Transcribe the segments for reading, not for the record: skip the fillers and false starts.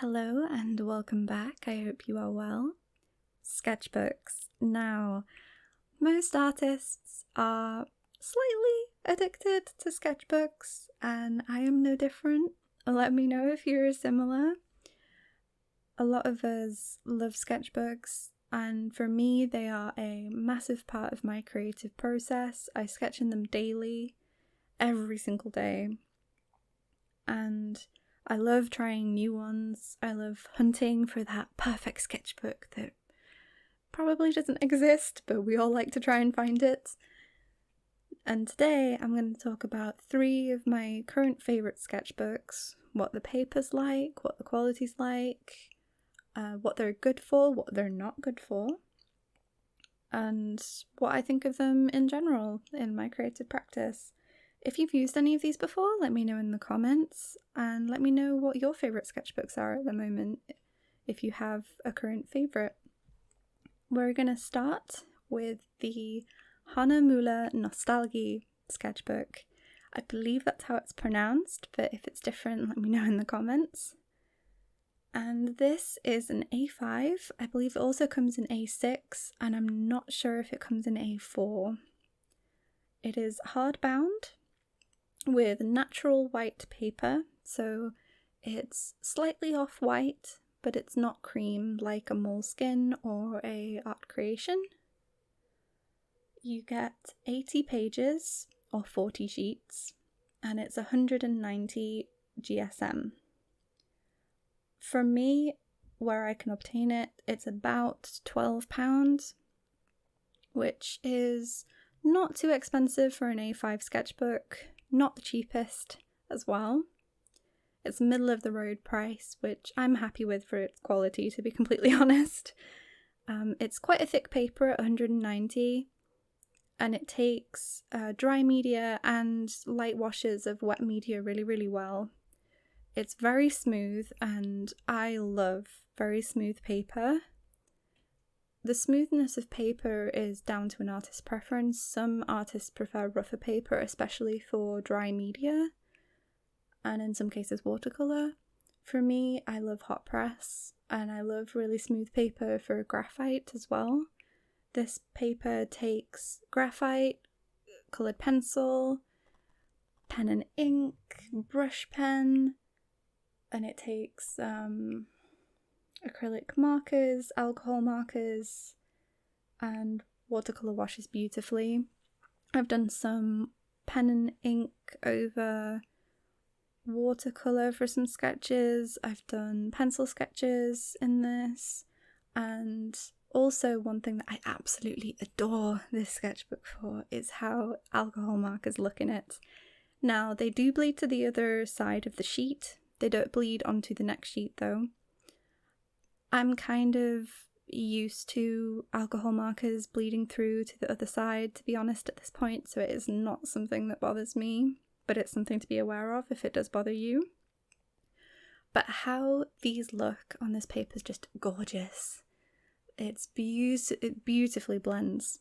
Hello and welcome back. I hope you are well. Sketchbooks. Now, most artists are slightly addicted to sketchbooks, and I am no different. Let me know if you're similar. A lot of us love sketchbooks, and for me, they are a massive part of my creative process. I sketch in them daily, every single day, and I love trying new ones. I love hunting for that perfect sketchbook that probably doesn't exist, but we all like to try and find it. And today I'm going to talk about 3 of my current favourite sketchbooks, what the paper's like, what the quality's like, what they're good for, what they're not good for, and what I think of them in general in my creative practice. If you've used any of these before, let me know in the comments, and let me know what your favourite sketchbooks are at the moment, if you have a current favourite. We're going to start with the Hahnemuhle Nostalgie sketchbook. I believe that's how it's pronounced, but if it's different, let me know in the comments. And this is an A5. I believe it also comes in A6, and I'm not sure if it comes in A4. It is hardbound with natural white paper, so it's slightly off-white, but it's not cream like a Moleskine or a art creation. You get 80 pages or 40 sheets, and it's 190 GSM. For me, where I can obtain it, it's about £12, which is not too expensive for an A5 sketchbook, not the cheapest as well. It's middle of the road price, which I'm happy with for its quality, to be completely honest. It's quite a thick paper at 190, and it takes dry media and light washes of wet media really, really well. It's very smooth, and I love very smooth paper. The smoothness of paper is down to an artist's preference. Some artists prefer rougher paper, especially for dry media, and in some cases watercolour. For me, I love hot press, and I love really smooth paper for graphite as well. This paper takes graphite, coloured pencil, pen and ink, brush pen, and it takes acrylic markers, alcohol markers, and watercolour washes beautifully. I've done some pen and ink over watercolour for some sketches. I've done pencil sketches in this, and also one thing that I absolutely adore this sketchbook for is how alcohol markers look in it. Now, they do bleed to the other side of the sheet. They don't bleed onto the next sheet though. I'm kind of used to alcohol markers bleeding through to the other side, to be honest, at this point, so it is not something that bothers me, but it's something to be aware of if it does bother you. But how these look on this paper is just gorgeous. It beautifully blends.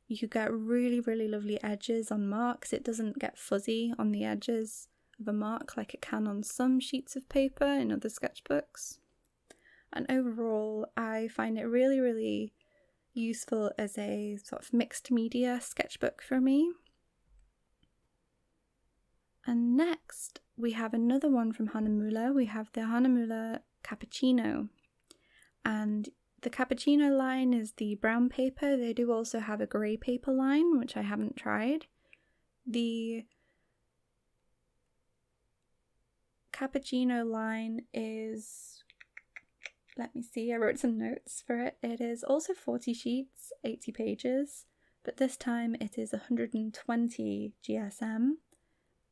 You get really, really lovely edges on marks. It doesn't get fuzzy on the edges of a mark like it can on some sheets of paper in other sketchbooks. And overall, I find it really, really useful as a sort of mixed media sketchbook for me. And next, we have another one from Hahnemuhle. We have the Hahnemuhle Cappuccino. And the Cappuccino line is the brown paper. They do also have a grey paper line, which I haven't tried. The Cappuccino line is, let me see, I wrote some notes for it. It is also 40 sheets, 80 pages, but this time it is 120 GSM,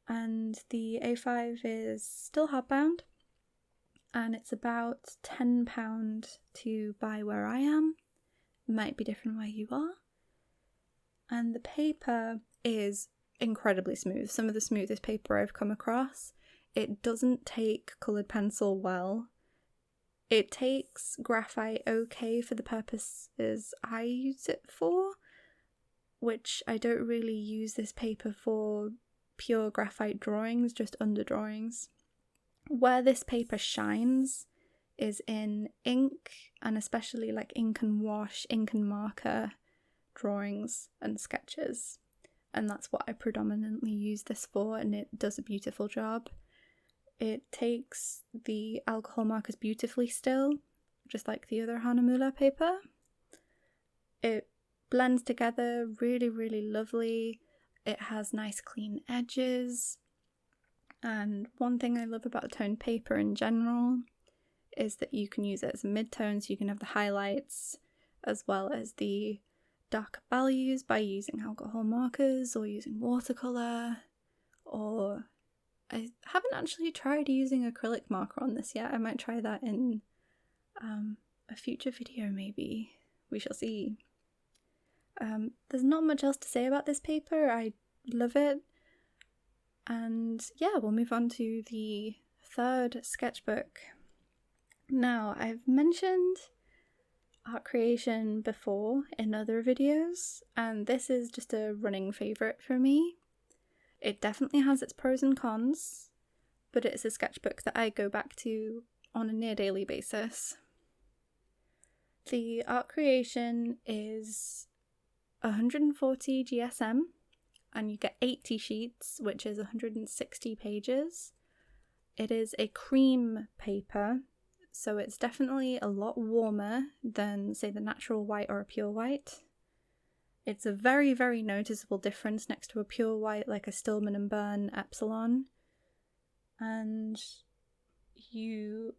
and the A5 is still hardbound, and it's about £10 to buy where I am. It might be different where you are. And the paper is incredibly smooth, some of the smoothest paper I've come across. It doesn't take coloured pencil well. It takes graphite okay for the purposes I use it for, which I don't really use this paper for pure graphite drawings, just under drawings. Where this paper shines is in ink, and especially like ink and wash, ink and marker drawings and sketches. And that's what I predominantly use this for, and it does a beautiful job. It takes the alcohol markers beautifully still, just like the other Hahnemuhle paper. It blends together really, really lovely. It has nice clean edges. And one thing I love about toned paper in general is that you can use it as a mid-tone, so you can have the highlights as well as the darker values by using alcohol markers or using watercolour, or I haven't actually tried using acrylic marker on this yet. I might try that in a future video maybe. We shall see. There's not much else to say about this paper. I love it. And yeah, we'll move on to the third sketchbook. Now, I've mentioned art creation before in other videos, and this is just a running favourite for me. It definitely has its pros and cons, but it's a sketchbook that I go back to on a near daily basis. The art creation is 140 GSM, and you get 80 sheets, which is 160 pages. It is a cream paper, so it's definitely a lot warmer than, say, the natural white or a pure white. It's a very, very noticeable difference next to a pure white like a Stillman & Byrne Epsilon. And you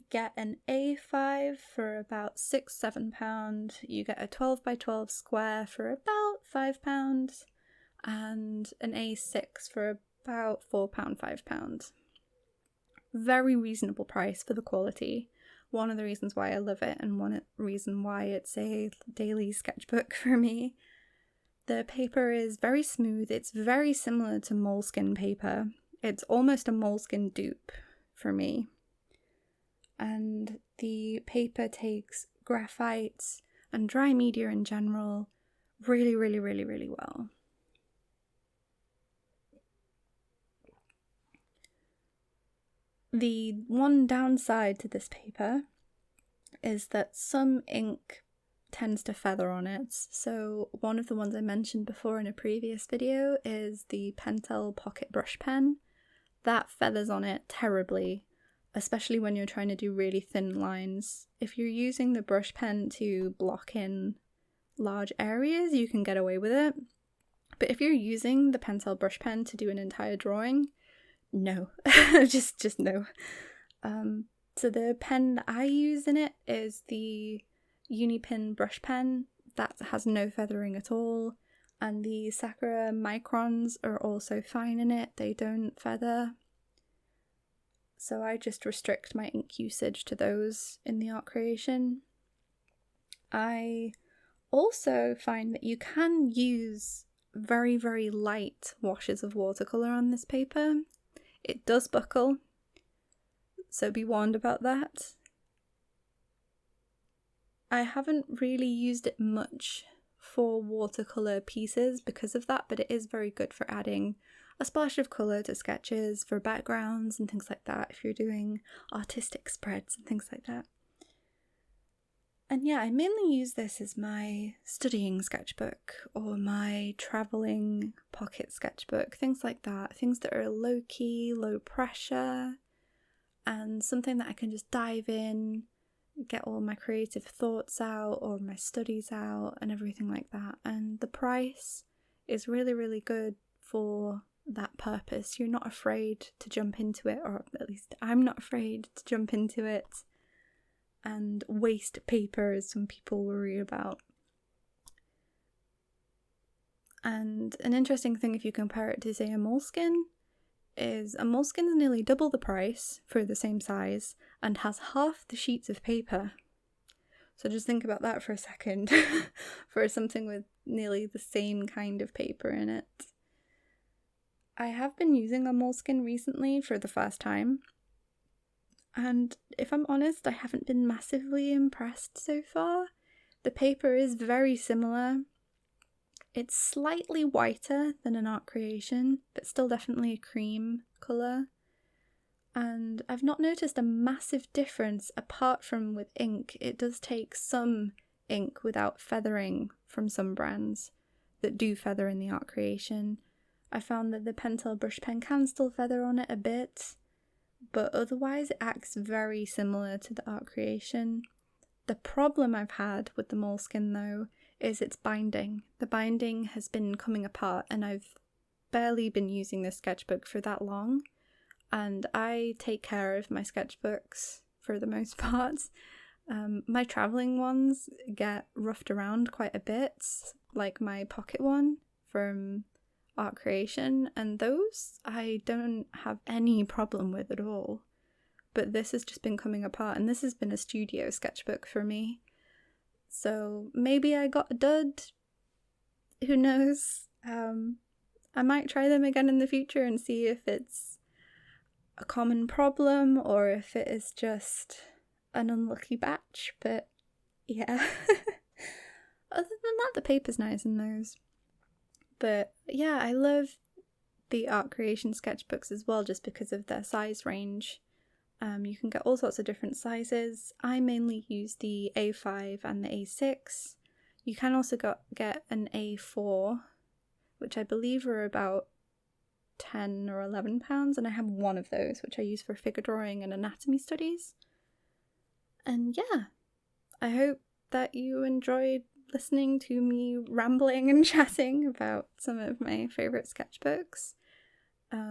get an A5 for about £6-7. You get a 12 by 12 square for about £5, and an A6 for about £4-5. Very reasonable price for the quality. One of the reasons why I love it, and one reason why it's a daily sketchbook for me. The paper is very smooth. It's very similar to Moleskine paper. It's almost a Moleskine dupe for me. And the paper takes graphite and dry media in general really, really, really, really well. The one downside to this paper is that some ink tends to feather on it. So one of the ones I mentioned before in a previous video is the Pentel Pocket Brush Pen. That feathers on it terribly, especially when you're trying to do really thin lines. If you're using the brush pen to block in large areas, you can get away with it. But if you're using the Pentel brush pen to do an entire drawing, no. just no. So the pen that I use in it is the Unipin brush pen. That has no feathering at all. And the Sakura microns are also fine in it. They don't feather. So I just restrict my ink usage to those in the art creation. I also find that you can use very, very light washes of watercolour on this paper. It does buckle, so be warned about that. I haven't really used it much for watercolour pieces because of that, but it is very good for adding a splash of colour to sketches, for backgrounds and things like that, if you're doing artistic spreads and things like that. And yeah, I mainly use this as my studying sketchbook or my travelling pocket sketchbook, things like that, things that are low-key, low pressure, and something that I can just dive in, get all my creative thoughts out or my studies out and everything like that. And the price is really, really good for that purpose. You're not afraid to jump into it, or at least I'm not afraid to jump into it and waste paper, as some people worry about. And an interesting thing, if you compare it to, say, a Moleskine, is a Moleskine is nearly double the price for the same size and has half the sheets of paper. So just think about that for a second for something with nearly the same kind of paper in it. I have been using a Moleskine recently for the first time, and if I'm honest, I haven't been massively impressed so far. The paper is very similar. It's slightly whiter than an art creation, but still definitely a cream colour. and I've not noticed a massive difference apart from with ink. It does take some ink without feathering from some brands that do feather in the art creation. I found that the Pentel brush pen can still feather on it a bit, but otherwise it acts very similar to the art creation. The problem I've had with the Moleskine though is its binding. The binding has been coming apart, and I've barely been using this sketchbook for that long, and I take care of my sketchbooks for the most part. My travelling ones get roughed around quite a bit, like my pocket one from art creation, and those I don't have any problem with at all. But this has just been coming apart, and this has been a studio sketchbook for me. So maybe I got a dud. Who knows? I might try them again in the future and see if it's a common problem or if it is just an unlucky batch. But yeah. Other than that, the paper's nice in those. But yeah, I love the art creation sketchbooks as well, just because of their size range. You can get all sorts of different sizes. I mainly use the A5 and the A6. You can also get an A4, which I believe are about £10 or £11, and I have one of those, which I use for figure drawing and anatomy studies. And yeah, I hope that you enjoyed listening to me rambling and chatting about some of my favourite sketchbooks.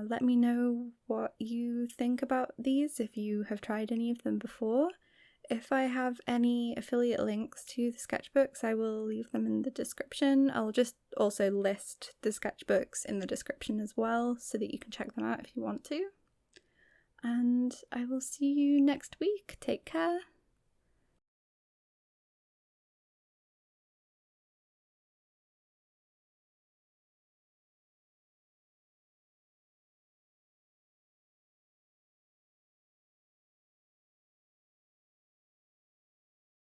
Let me know what you think about these, if you have tried any of them before. If I have any affiliate links to the sketchbooks, I will leave them in the description. I'll just also list the sketchbooks in the description as well, so that you can check them out if you want to. And I will see you next week. Take care.